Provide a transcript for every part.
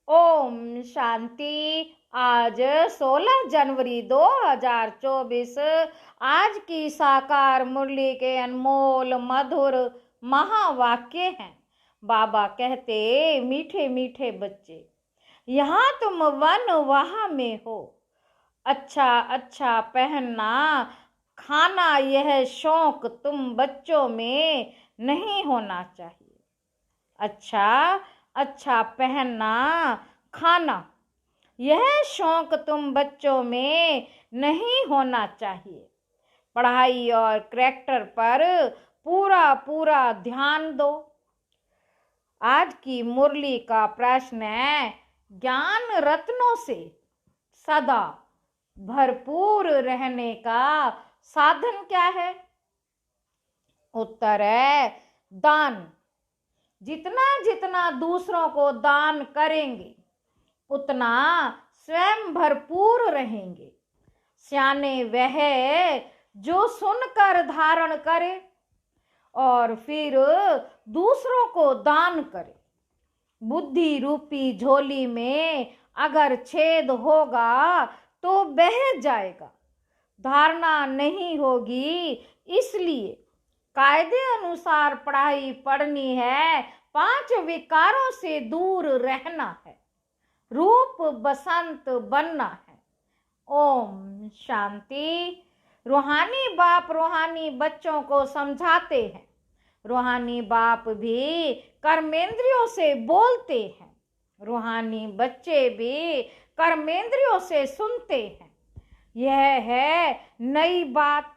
ओम शांति। आज 16 जनवरी 2024 आज की साकार मुरली के अनमोल मधुर महावाक्य हैं। बाबा कहते, मीठे मीठे बच्चे, यहाँ तुम वन वहाँ में हो। अच्छा अच्छा पहनना खाना, यह शौक तुम बच्चों में नहीं होना चाहिए। अच्छा अच्छा पहनना खाना, यह शौक तुम बच्चों में नहीं होना चाहिए। पढ़ाई और करैक्टर पर पूरा पूरा ध्यान दो। आज की मुरली का प्रश्न है, ज्ञान रत्नों से सदा भरपूर रहने का साधन क्या है? उत्तर है दान। जितना जितना दूसरों को दान करेंगे उतना स्वयं भरपूर रहेंगे। सियाने वह जो सुनकर धारण करे और फिर दूसरों को दान करे। बुद्धि रूपी झोली में अगर छेद होगा तो बह जाएगा। धारणा नहीं होगी, इसलिए कायदे अनुसार पढ़ाई पढ़नी है। 5 विकारों से दूर रहना है। रूप बसंत बनना है। ओम शांति। रूहानी बाप रूहानी बच्चों को समझाते हैं। रूहानी बाप भी कर्मेंद्रियों से बोलते हैं। रूहानी बच्चे भी कर्मेंद्रियों से सुनते हैं। यह है नई बात।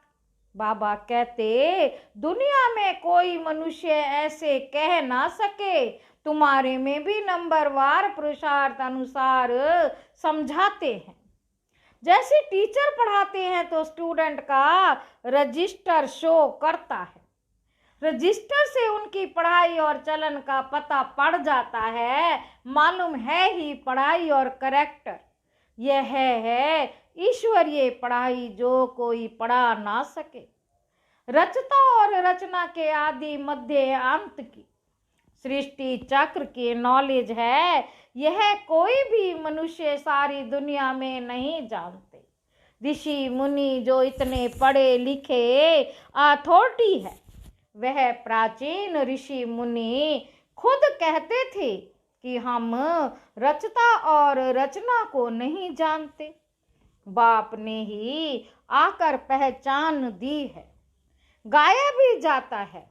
बाबा कहते, दुनिया में कोई मनुष्य ऐसे कह ना सके। तुम्हारे में भी नंबरवार पुरुषार्थ अनुसार समझाते हैं। जैसे टीचर पढ़ाते हैं तो स्टूडेंट का रजिस्टर शो करता है। रजिस्टर से उनकी पढ़ाई और चलन का पता पड़ जाता है। मालूम है ही पढ़ाई और करैक्टर, यह है ईश्वरीय पढ़ाई जो कोई पढ़ा ना सके। रचता और रचना के आदि मध्य अंत की सृष्टि चक्र की नॉलेज है। यह कोई भी मनुष्य सारी दुनिया में नहीं जानते। ऋषि मुनि जो इतने पढ़े लिखे अथॉरिटी है, वह प्राचीन ऋषि मुनि खुद कहते थे कि हम रचता और रचना को नहीं जानते। बाप ने ही आकर पहचान दी है। गाया भी जाता है।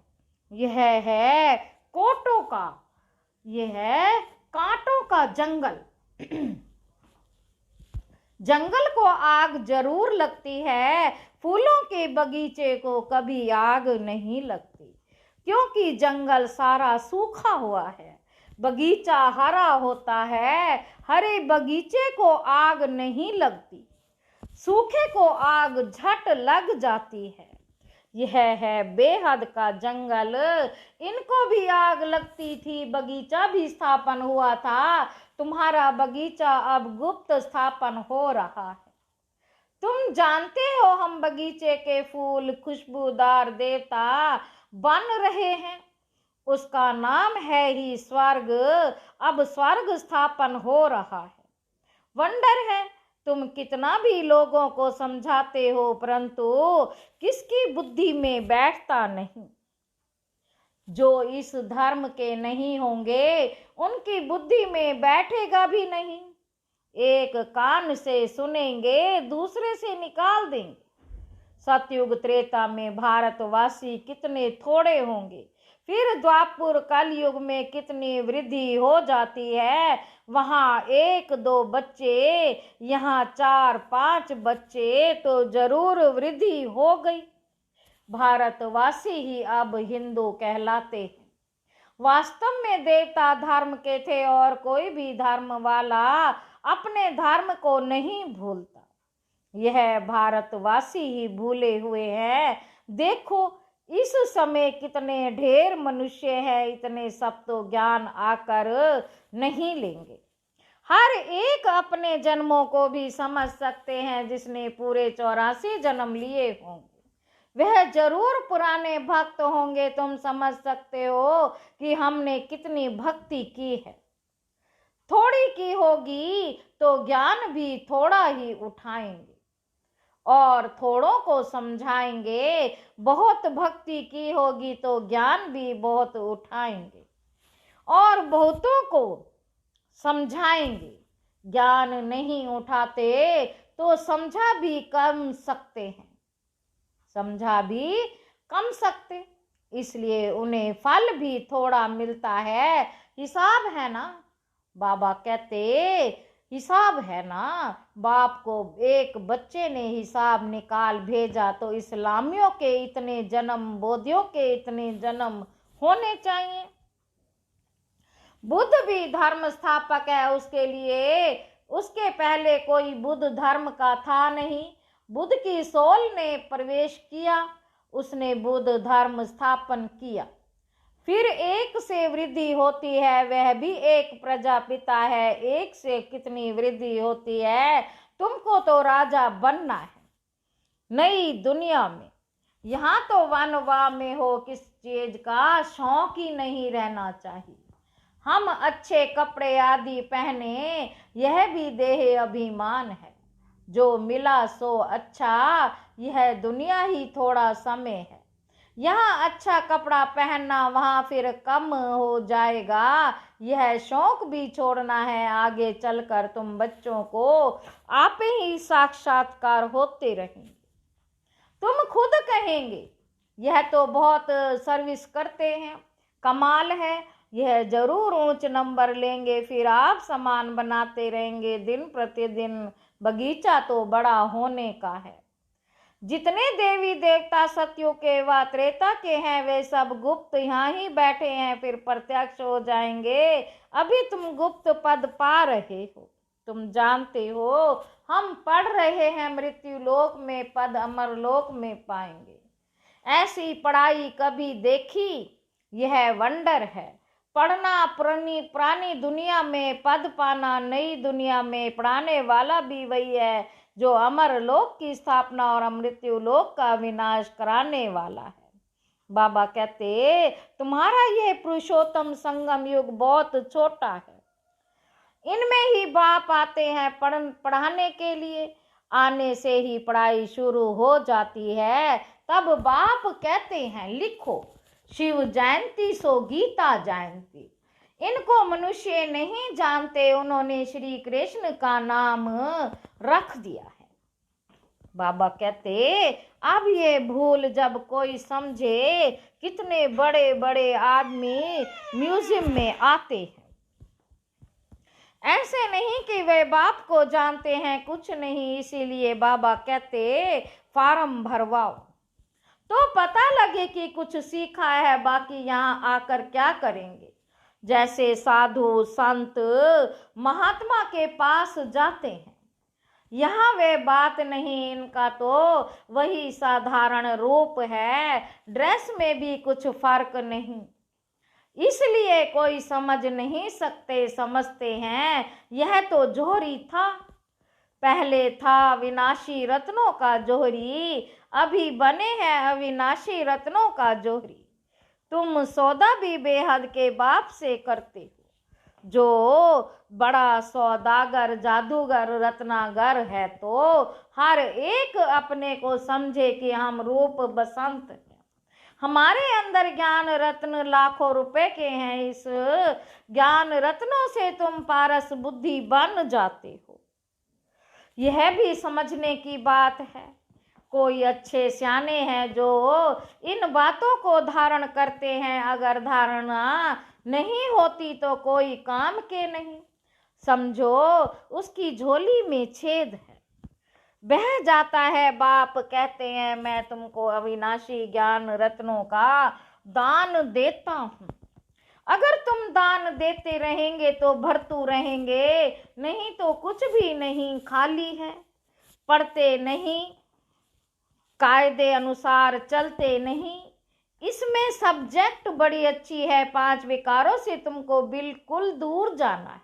यह है कोटों का, यह है कांटों का जंगल। जंगल को आग जरूर लगती है, फूलों के बगीचे को कभी आग नहीं लगती, क्योंकि जंगल सारा सूखा हुआ है। बगीचा हरा होता है, हरे बगीचे को आग नहीं लगती, सूखे को आग झट लग जाती है। यह है बेहद का जंगल। इनको भी आग लगती थी, बगीचा भी स्थापन हुआ था। तुम्हारा बगीचा अब गुप्त स्थापन हो रहा है। तुम जानते हो हम बगीचे के फूल खुशबूदार देवता बन रहे हैं। उसका नाम है ही स्वर्ग। अब स्वर्ग स्थापन हो रहा है। वंडर है, तुम कितना भी लोगों को समझाते हो, परंतु किसकी बुद्धि में बैठता नहीं। जो इस धर्म के नहीं होंगे उनकी बुद्धि में बैठेगा भी नहीं। एक कान से सुनेंगे, दूसरे से निकाल देंगे। सतयुग त्रेता में भारतवासी कितने थोड़े होंगे, फिर द्वापर कलयुग में कितनी वृद्धि हो जाती है। वहां 1-2 बच्चे, यहाँ 4-5 बच्चे, तो जरूर वृद्धि हो गई। भारतवासी ही अब हिंदू कहलाते हैं। वास्तव में देवता धर्म के थे और कोई भी धर्म वाला अपने धर्म को नहीं भूलता। यह भारतवासी ही भूले हुए हैं। देखो इस समय कितने ढेर मनुष्य हैं, इतने सब तो ज्ञान आकर नहीं लेंगे। हर एक अपने जन्मों को भी समझ सकते हैं। जिसने पूरे 84 जन्म लिए होंगे वह जरूर पुराने भक्त होंगे। तुम समझ सकते हो कि हमने कितनी भक्ति की है। थोड़ी की होगी तो ज्ञान भी थोड़ा ही उठाएंगे और थोड़ों को समझाएंगे। बहुत भक्ति की होगी तो ज्ञान भी बहुत उठाएंगे और बहुतों को समझाएंगे। ज्ञान नहीं उठाते तो समझा भी कम सकते हैं, समझा भी कम सकते, इसलिए उन्हें फल भी थोड़ा मिलता है। हिसाब है ना, बाबा कहते हिसाब है ना। बाप को एक बच्चे ने हिसाब निकाल भेजा तो इस्लामियों के इतने जन्म, बौद्धियों के इतने जन्म होने चाहिए। बुद्ध भी धर्म स्थापक है, उसके लिए उसके पहले कोई बुद्ध धर्म का था नहीं। बुद्ध की सोल ने प्रवेश किया, उसने बुद्ध धर्म स्थापन किया। फिर एक से वृद्धि होती है, वह भी एक प्रजापिता है। एक से कितनी वृद्धि होती है। तुमको तो राजा बनना है नई दुनिया में। यहाँ तो वनवा में हो किस चीज का शौक ही नहीं रहना चाहिए। हम अच्छे कपड़े आदि पहने, यह भी देह अभिमान है। जो मिला सो अच्छा, यह दुनिया ही थोड़ा समय है। यहाँ अच्छा कपड़ा पहनना वहाँ फिर कम हो जाएगा। यह शौक भी छोड़ना है। आगे चलकर तुम बच्चों को आप ही साक्षात्कार होते रहेंगे। तुम खुद कहेंगे यह तो बहुत सर्विस करते हैं, कमाल है, यह जरूर ऊंच नंबर लेंगे। फिर आप सामान बनाते रहेंगे दिन प्रतिदिन। बगीचा तो बड़ा होने का है। जितने देवी देवता सत्युग के व त्रेता के हैं वे सब गुप्त यहाँ ही बैठे हैं, फिर प्रत्यक्ष हो जाएंगे। अभी तुम गुप्त पद पा रहे हो, तुम जानते हो हम पढ़ रहे हैं मृत्यु लोक में पद अमर लोक में पाएंगे। ऐसी पढ़ाई कभी देखी? यह वंडर है। पढ़ना पुरानी दुनिया में, पद पाना नई दुनिया में। पढ़ाने वाला भी वही है जो अमर लोक की स्थापना और मृत्यु लोक का विनाश कराने वाला है। बाबा कहते तुम्हारा यह पुरुषोत्तम संगम युग बहुत छोटा है। इनमें ही बाप आते हैं पढ़ाने के लिए। आने से ही पढ़ाई शुरू हो जाती है। तब बाप कहते हैं लिखो शिव जयंती सो गीता जयंती। इनको मनुष्य नहीं जानते, उन्होंने श्री कृष्ण का नाम रख दिया है। बाबा कहते अब ये भूल जब कोई समझे, कितने बड़े बड़े आदमी म्यूजियम में आते हैं। ऐसे नहीं कि वे बाप को जानते हैं, कुछ नहीं। इसीलिए बाबा कहते फार्म भरवाओ तो पता लगे कि कुछ सीखा है, बाकी यहाँ आकर क्या करेंगे। जैसे साधु संत महात्मा के पास जाते हैं, यहाँ वे बात नहीं, इनका तो वही साधारण रूप है, ड्रेस में भी कुछ फर्क नहीं। इसलिए कोई समझ नहीं सकते, समझते हैं यह तो जोहरी था। पहले था विनाशी रत्नों का जोहरी, अभी बने हैं अविनाशी रत्नों का जोहरी। तुम सौदा भी बेहद के बाप से करते हो। जो बड़ा सौदागर जादूगर रत्नागर है तो हर एक अपने को समझे कि हम रूप बसंत हैं। हमारे अंदर ज्ञान रत्न लाखों रुपए के हैं। इस ज्ञान रत्नों से तुम पारस बुद्धि बन जाते हो। यह भी समझने की बात है। कोई अच्छे सियाने हैं जो इन बातों को धारण करते हैं। अगर धारणा नहीं होती तो कोई काम के नहीं। समझो उसकी झोली में छेद है, बह जाता है। बाप कहते हैं मैं तुमको अविनाशी ज्ञान रत्नों का दान देता हूँ। अगर तुम दान देते रहेंगे तो भरतू रहेंगे, नहीं तो कुछ भी नहीं, खाली है। पढ़ते नहीं, कायदे अनुसार चलते नहीं। इसमें सब्जेक्ट बड़ी अच्छी है, 5 विकारों से तुमको बिल्कुल दूर जाना है।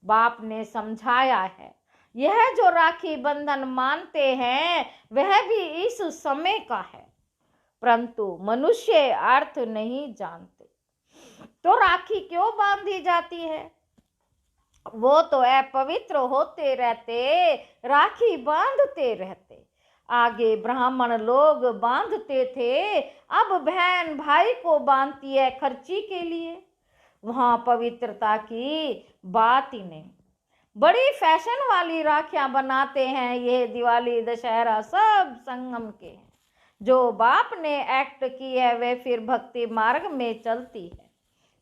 बाप ने समझाया है। यह जो राखी बंधन मानते हैं वह भी इस समय का है, परंतु मनुष्य अर्थ नहीं जानते। तो राखी क्यों बांधी जाती है? वो तो अपवित्र होते रहते, राखी बांधते रहते। आगे ब्राह्मण लोग बांधते थे, अब बहन भाई को बांधती है खर्ची के लिए। वहां पवित्रता की बात ही नहीं। बड़ी फैशन वाली राखियां बनाते हैं। ये दिवाली दशहरा सब संगम के हैं। जो बाप ने एक्ट की है वे फिर भक्ति मार्ग में चलती है।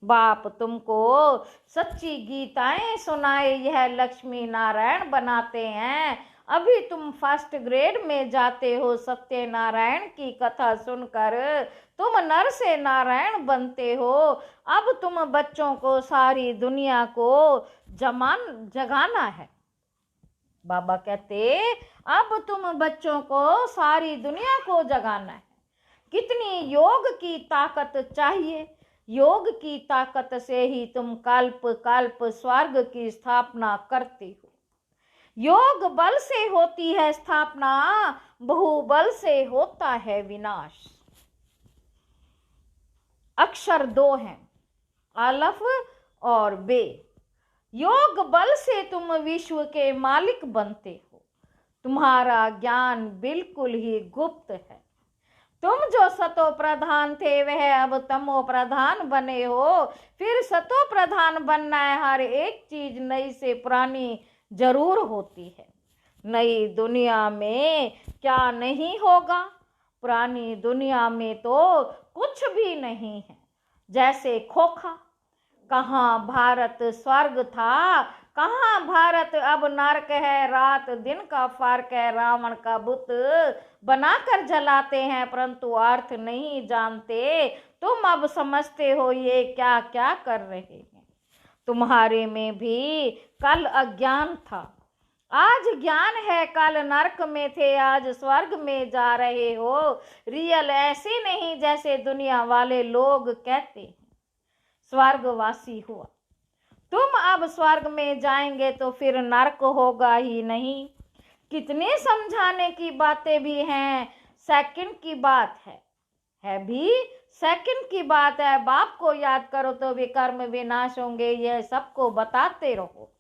बाप तुमको सच्ची गीताएं सुनाए, यह लक्ष्मी नारायण बनाते हैं। अभी तुम फर्स्ट ग्रेड में जाते हो, सत्यनारायण की कथा सुनकर तुम नर से नारायण बनते हो। अब तुम बच्चों को सारी दुनिया को जगाना है। बाबा कहते अब तुम बच्चों को सारी दुनिया को जगाना है। कितनी योग की ताकत चाहिए। योग की ताकत से ही तुम कल्प कल्प स्वर्ग की स्थापना करते हो। योग बल से होती है स्थापना, बहुबल से होता है विनाश। अक्षर दो हैं, अलफ और बे। योग बल से तुम विश्व के मालिक बनते हो। तुम्हारा ज्ञान बिल्कुल ही गुप्त है। तुम जो सतो प्रधान थे वह अब तमो प्रधान बने हो। फिर सतो प्रधान बनना है। हर एक चीज नई से पुरानी जरूर होती है। नई दुनिया में क्या नहीं होगा, पुरानी दुनिया में तो कुछ भी नहीं है। जैसे खोखा, कहाँ भारत स्वर्ग था, कहाँ भारत अब नरक है। रात दिन का फर्क है। रावण का बुत बनाकर जलाते हैं परंतु अर्थ नहीं जानते। तुम अब समझते हो ये क्या क्या कर रहे हैं। तुम्हारे में भी कल अज्ञान था, आज ज्ञान है। कल नरक में थे, आज स्वर्ग में जा रहे हो। रियल ऐसे नहीं जैसे दुनिया वाले लोग कहते हैं। स्वर्गवासी हुआ, तुम अब स्वर्ग में जाएंगे तो फिर नरक होगा ही नहीं। कितने समझाने की बातें भी हैं। सेकंड की बात है भी सेकंड की बात है। बाप को याद करो तो विकर्म विनाश होंगे, यह सबको बताते रहो।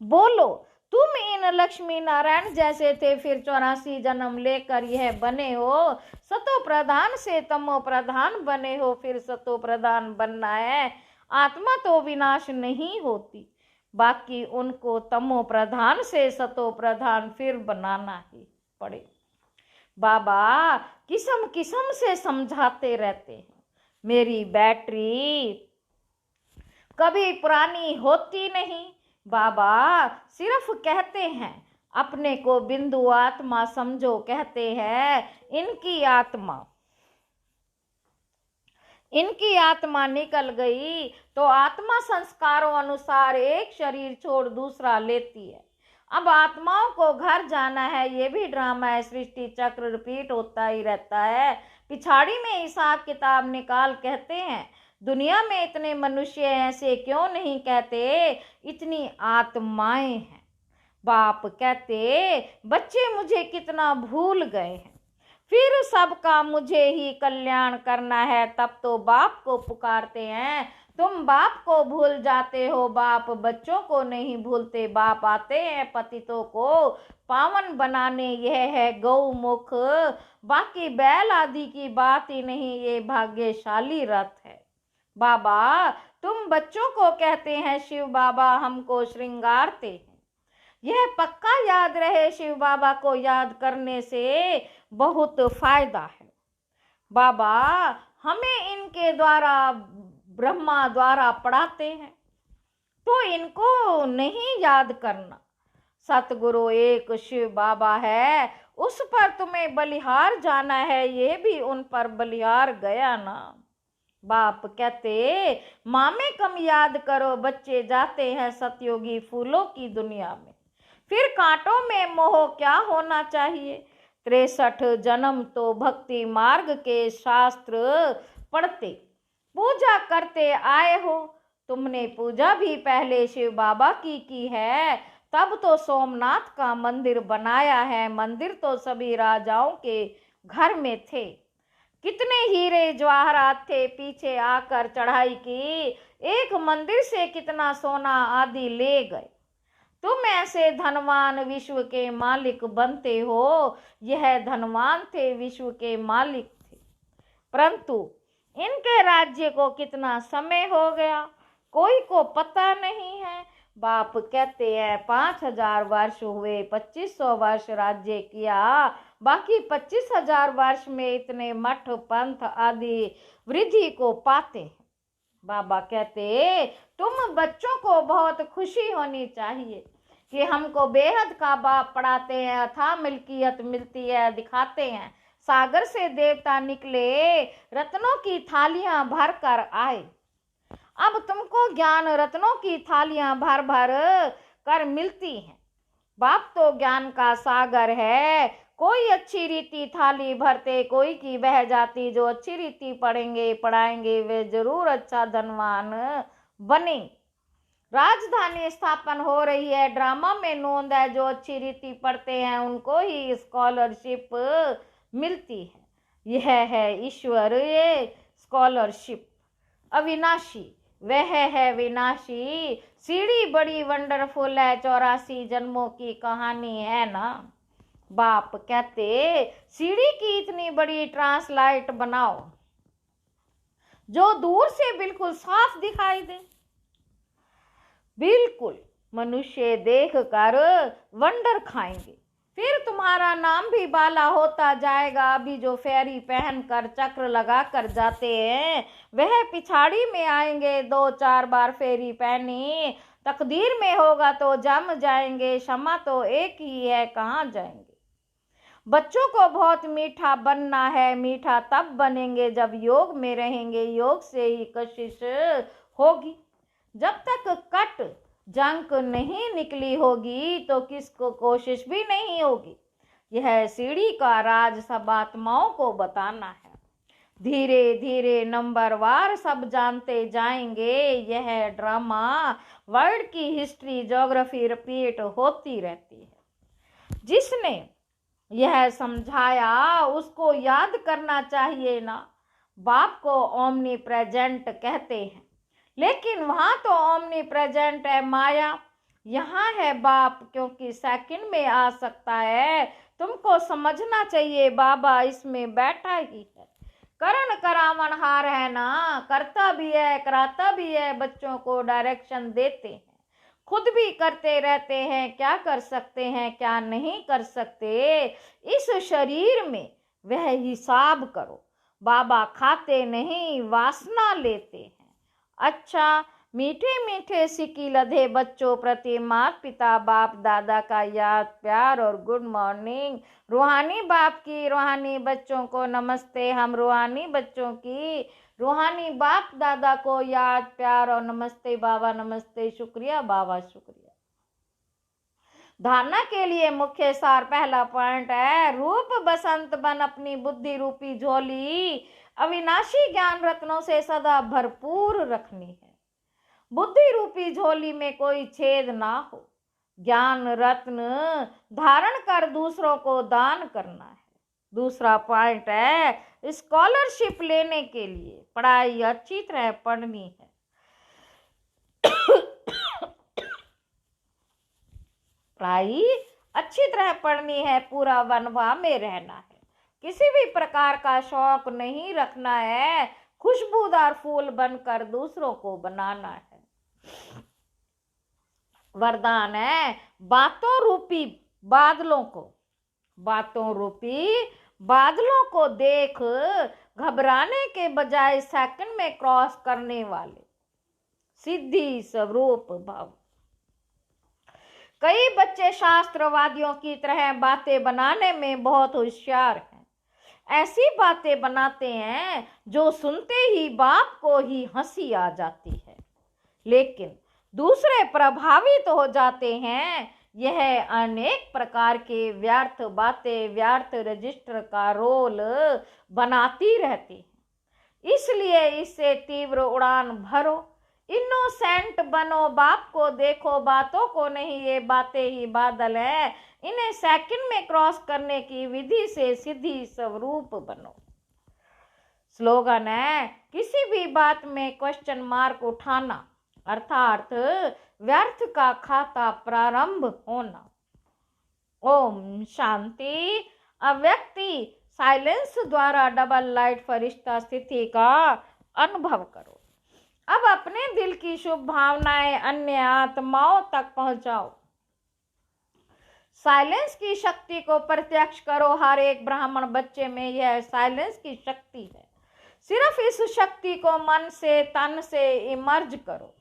बोलो तुम इन लक्ष्मी नारायण जैसे थे, फिर 84 जन्म लेकर यह बने हो। सतो प्रधान से तमो प्रधान बने हो, फिर सतो प्रधान बनना है। आत्मा तो विनाश नहीं होती, बाकी उनको तमो प्रधान से सतो प्रधान फिर बनाना ही पड़े। बाबा किस्म किस्म से समझाते रहते हैं। मेरी बैटरी कभी पुरानी होती नहीं। बाबा सिर्फ कहते हैं अपने को बिंदु आत्मा समझो। कहते हैं इनकी आत्मा निकल गई तो आत्मा संस्कारों अनुसार एक शरीर छोड़ दूसरा लेती है। अब आत्माओं को घर जाना है, ये भी ड्रामा है। सृष्टि चक्र रिपीट होता ही रहता है। पिछाड़ी में हिसाब किताब निकाल कहते हैं दुनिया में इतने मनुष्य ऐसे क्यों नहीं कहते इतनी आत्माएं हैं। बाप कहते बच्चे मुझे कितना भूल गए हैं, फिर सबका मुझे ही कल्याण करना है। तब तो बाप को पुकारते हैं। तुम बाप को भूल जाते हो, बाप बच्चों को नहीं भूलते। बाप आते हैं पतितों को पावन बनाने, यह है गौमुख। बाकी बैल आदि की बात ही नहीं, ये भाग्यशाली रथ है। बाबा तुम बच्चों को कहते हैं शिव बाबा हमको श्रृंगारते हैं। यह पक्का याद रहे, शिव बाबा को याद करने से बहुत फायदा है। बाबा हमें इनके द्वारा ब्रह्मा द्वारा पढ़ाते हैं तो इनको नहीं याद करना। सतगुरु एक शिव बाबा है, उस पर तुम्हें बलिहार जाना है। ये भी उन पर बलिहार गया ना। बाप कहते मामे कम याद करो, बच्चे जाते हैं सतयोगी फूलों की दुनिया में। फिर कांटों में मोह क्या होना चाहिए। 63 जन्म तो भक्ति मार्ग के शास्त्र पढ़ते पूजा करते आए हो। तुमने पूजा भी पहले शिव बाबा की है, तब तो सोमनाथ का मंदिर बनाया है। मंदिर तो सभी राजाओं के घर में थे। कितने हीरे जवाहरात थे, पीछे आकर चढ़ाई की। एक मंदिर से कितना सोना आदि ले गए। तुम ऐसे धनवान विश्व के मालिक बनते हो। यह धनवान थे, विश्व के मालिक थे, परंतु इनके राज्य को कितना समय हो गया कोई को पता नहीं है। बाप कहते हैं 5000 वर्ष हुए, 2500 वर्ष राज्य किया, बाकी 25,000 वर्ष में इतने मठ पंथ आदि वृद्धि को पाते हैं। बाबा कहते तुम बच्चों को बहुत खुशी होनी चाहिए कि हमको बेहद का बाप पढ़ाते हैं, अथाह मिल्कियत मिलती है, दिखाते हैं। सागर से देवता निकले, रत्नों की थालियां भर कर आए। अब तुमको ज्ञान रत्नों की थालियां भर भर कर मिलती हैं। बाप तो ज्ञान का सागर है। कोई अच्छी रीति थाली भरते, कोई की बह जाती। जो अच्छी रीति पढ़ेंगे पढ़ाएंगे वे जरूर अच्छा धनवान बने। राजधानी स्थापन हो रही है, ड्रामा में नोंद है। जो अच्छी रीति पढ़ते हैं उनको ही स्कॉलरशिप मिलती है। यह है ईश्वर, ये स्कॉलरशिप अविनाशी, वह है विनाशी। सीढ़ी बड़ी वंडरफुल है, 84 जन्मों की कहानी है ना। बाप कहते सीढ़ी की इतनी बड़ी ट्रांसलाइट बनाओ जो दूर से बिल्कुल साफ दिखाई दे। बिल्कुल मनुष्य देख कर वंडर खाएंगे। फिर तुम्हारा नाम भी बाला होता जाएगा। अभी जो फेरी पहन कर चक्र लगा कर जाते हैं वह पिछाड़ी में आएंगे। 2-4 बार फेरी पहनी, तकदीर में होगा तो जम जाएंगे। क्षमा तो एक ही है, कहाँ जाएंगे। बच्चों को बहुत मीठा बनना है। मीठा तब बनेंगे जब योग में रहेंगे। योग से ही कशिश होगी। जब तक कट जंक नहीं निकली होगी तो किसको कोशिश भी नहीं होगी। यह सीढ़ी का राज सब आत्माओं को बताना है। धीरे धीरे नंबरवार सब जानते जाएंगे। यह ड्रामा वर्ल्ड की हिस्ट्री ज्योग्राफी रिपीट होती रहती है। जिसने यह समझाया उसको याद करना चाहिए ना। बाप को ओमनी प्रेजेंट कहते हैं, लेकिन वहां तो ओमनी प्रेजेंट है माया, यहाँ है बाप, क्योंकि सेकंड में आ सकता है। तुमको समझना चाहिए बाबा इसमें बैठा ही है। करण करावनहार है ना, करता भी है कराता भी है। बच्चों को डायरेक्शन देते हैं, खुद भी करते रहते हैं। क्या कर सकते हैं क्या नहीं कर सकते, इस शरीर में वह हिसाब करो। बाबा खाते नहीं, वासना लेते हैं। अच्छा, मीठे मीठे सिक्की लधे बच्चों प्रति माता पिता बाप दादा का याद प्यार और गुड मॉर्निंग। रूहानी बाप की रूहानी बच्चों को नमस्ते। हम रूहानी बच्चों की रूहानी बाप दादा को याद प्यार और नमस्ते बाबा, नमस्ते, शुक्रिया बाबा, शुक्रिया। धारणा के लिए मुख्य सार पहला पॉइंट है, रूप बसंत बन अपनी बुद्धि रूपी झोली अविनाशी ज्ञान रत्नों से सदा भरपूर रखनी है। बुद्धि रूपी झोली में कोई छेद ना हो। ज्ञान रत्न धारण कर दूसरों को दान करना है। दूसरा पॉइंट है, स्कॉलरशिप लेने के लिए पढ़ाई अच्छी तरह पढ़नी है। पढ़ाई अच्छी तरह पढ़नी है, पूरा वनवा में रहना है। किसी भी प्रकार का शौक नहीं रखना है। खुशबूदार फूल बनकर दूसरों को बनाना है। वरदान है, बातों रूपी बादलों को देख घबराने के बजाय सेकंड में क्रॉस करने वाले सिद्धि स्वरूप भाव। कई बच्चे शास्त्रवादियों की तरह बातें बनाने में बहुत होशियार हैं। ऐसी बातें बनाते हैं जो सुनते ही बाप को ही हंसी आ जाती है, लेकिन दूसरे प्रभावित हो जाते हैं। यह अनेक प्रकार के व्यर्थ बातें व्यर्थ रजिस्टर का रोल बनाती रहती हैं। इसलिए इससे तीव्र उड़ान भरो, इनोसेंट बनो, बाप को देखो, बातों को नहीं। ये बातें ही बादल हैं, इन्हें सेकंड में क्रॉस करने की विधि से सिद्धि स्वरूप बनो। स्लोगन है, किसी भी बात में क्वेश्चन मार्क उठाना, अर्थात व्यर्थ का खाता प्रारंभ होना। ओम शांति। अब व्यक्ति साइलेंस द्वारा डबल लाइट फरिश्ता स्थिति का अनुभव करो। अब अपने दिल की शुभ भावनाएं अन्य आत्माओं तक पहुंचाओ। साइलेंस की शक्ति को प्रत्यक्ष करो। हर एक ब्राह्मण बच्चे में यह साइलेंस की शक्ति है। सिर्फ इस शक्ति को मन से तन से इमर्ज करो।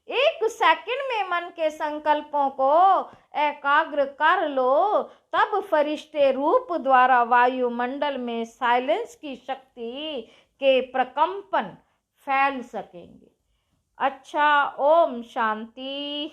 1 सेकंड में मन के संकल्पों को एकाग्र कर लो, तब फरिश्ते रूप द्वारा वायुमंडल में साइलेंस की शक्ति के प्रकंपन फैल सकेंगे। अच्छा, ओम शांति।